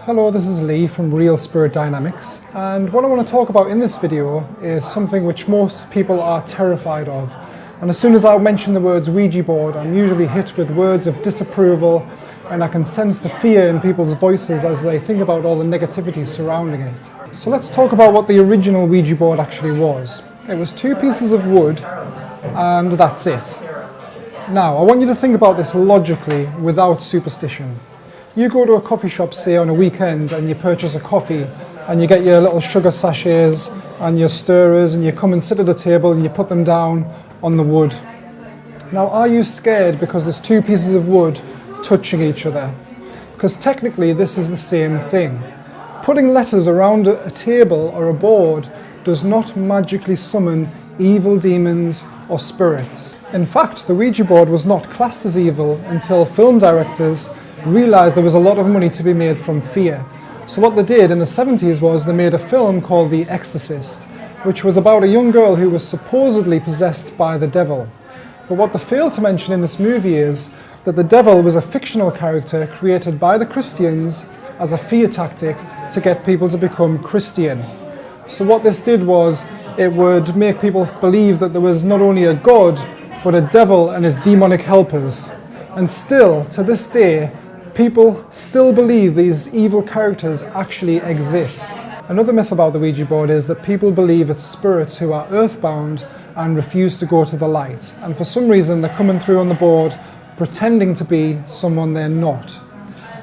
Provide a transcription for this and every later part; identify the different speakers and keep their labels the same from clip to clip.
Speaker 1: Hello, this is Lee from Real Spirit Dynamics, and what I want to talk about in this video is something which most people are terrified of. And as soon as I mention the words Ouija board, I'm usually hit with words of disapproval, and I can sense the fear in people's voices as they think about all the negativity surrounding it. So let's talk about what the original Ouija board actually was. It was 2 pieces of wood, and that's it. Now, I want you to think about this logically, without superstition. You go to a coffee shop, say on a weekend, and you purchase a coffee, and you get your little sugar sachets and your stirrers, and you come and sit at a table and you put them down on the wood. Now, are you scared because there's 2 pieces of wood touching each other? Because technically this is the same thing. Putting letters around a table or a board does not magically summon evil demons or spirits. In fact, the Ouija board was not classed as evil until film directors realised there was a lot of money to be made from fear. So what they did in the 70s was they made a film called The Exorcist, which was about a young girl who was supposedly possessed by the devil. But what they failed to mention in this movie is that the devil was a fictional character created by the Christians as a fear tactic to get people to become Christian. So what this did was it would make people believe that there was not only a God, but a devil and his demonic helpers. And still, to this day, people still believe these evil characters actually exist. Another myth about the Ouija board is that people believe it's spirits who are earthbound and refuse to go to the light. And for some reason they're coming through on the board pretending to be someone they're not.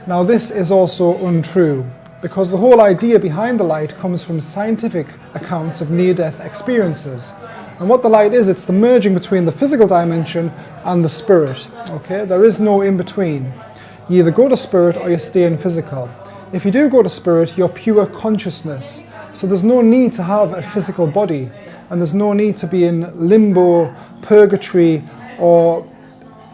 Speaker 1: Now this is also untrue, because the whole idea behind the light comes from scientific accounts of near-death experiences. And what the light is, it's the merging between the physical dimension and the spirit. Okay, there is no in-between. You either go to spirit or you stay in physical. If you do go to spirit, you're pure consciousness. So there's no need to have a physical body, and there's no need to be in limbo, purgatory, or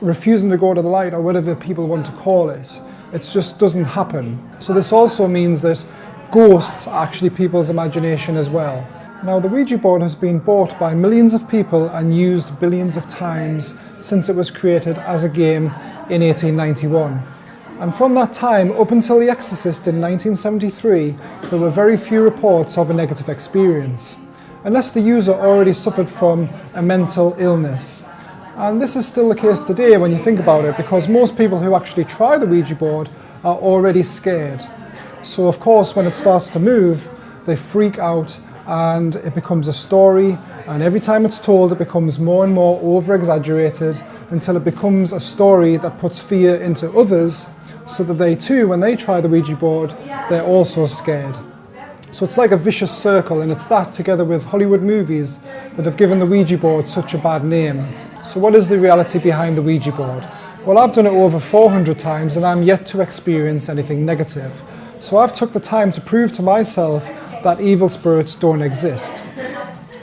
Speaker 1: refusing to go to the light, or whatever people want to call it. It just doesn't happen. So this also means that ghosts are actually people's imagination as well. Now, the Ouija board has been bought by millions of people and used billions of times since it was created as a game in 1891. And from that time up until The Exorcist in 1973, there were very few reports of a negative experience, unless the user already suffered from a mental illness. And this is still the case today when you think about it, because most people who actually try the Ouija board are already scared. So of course, when it starts to move, they freak out and it becomes a story, and every time it's told it becomes more and more over-exaggerated until it becomes a story that puts fear into others, so that they too, when they try the Ouija board, they're also scared. So it's like a vicious circle, and it's that together with Hollywood movies that have given the Ouija board such a bad name. So what is the reality behind the Ouija board? Well, I've done it over 400 times and I'm yet to experience anything negative. So I've took the time to prove to myself that evil spirits don't exist.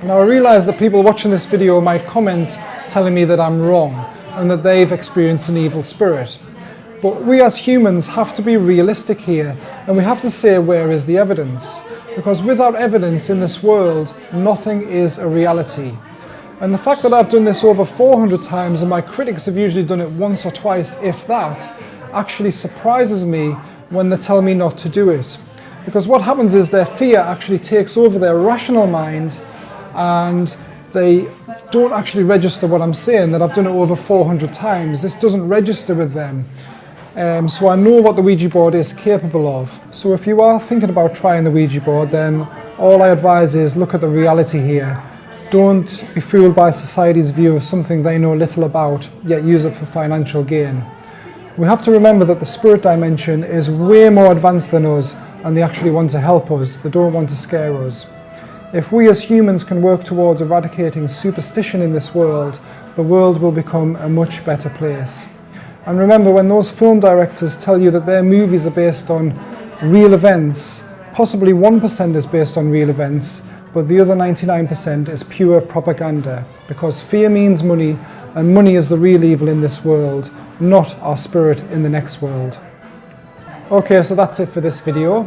Speaker 1: Now I realise that people watching this video might comment telling me that I'm wrong and that they've experienced an evil spirit. But we as humans have to be realistic here, and we have to say, where is the evidence? Because without evidence in this world, nothing is a reality. And the fact that I've done this over 400 times and my critics have usually done it once or twice, if that, actually surprises me when they tell me not to do it. Because what happens is their fear actually takes over their rational mind, and they don't actually register what I'm saying, that I've done it over 400 times. This doesn't register with them. So I know what the Ouija board is capable of. So if you are thinking about trying the Ouija board, then all I advise is look at the reality here. Don't be fooled by society's view of something they know little about, yet use it for financial gain. We have to remember that the spirit dimension is way more advanced than us, and they actually want to help us. They don't want to scare us. If we as humans can work towards eradicating superstition in this world, the world will become a much better place. And remember, when those film directors tell you that their movies are based on real events, possibly 1% is based on real events, but the other 99% is pure propaganda, because fear means money, and money is the real evil in this world, not our spirit in the next world. Okay, so that's it for this video.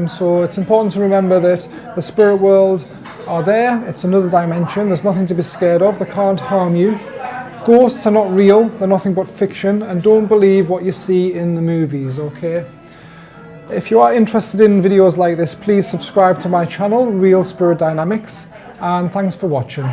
Speaker 1: So it's important to remember that the spirit world are there. It's another dimension. There's nothing to be scared of. They can't harm you. Ghosts are not real, they're nothing but fiction, and don't believe what you see in the movies, okay? If you are interested in videos like this, please subscribe to my channel, Real Spirit Dynamics, and thanks for watching.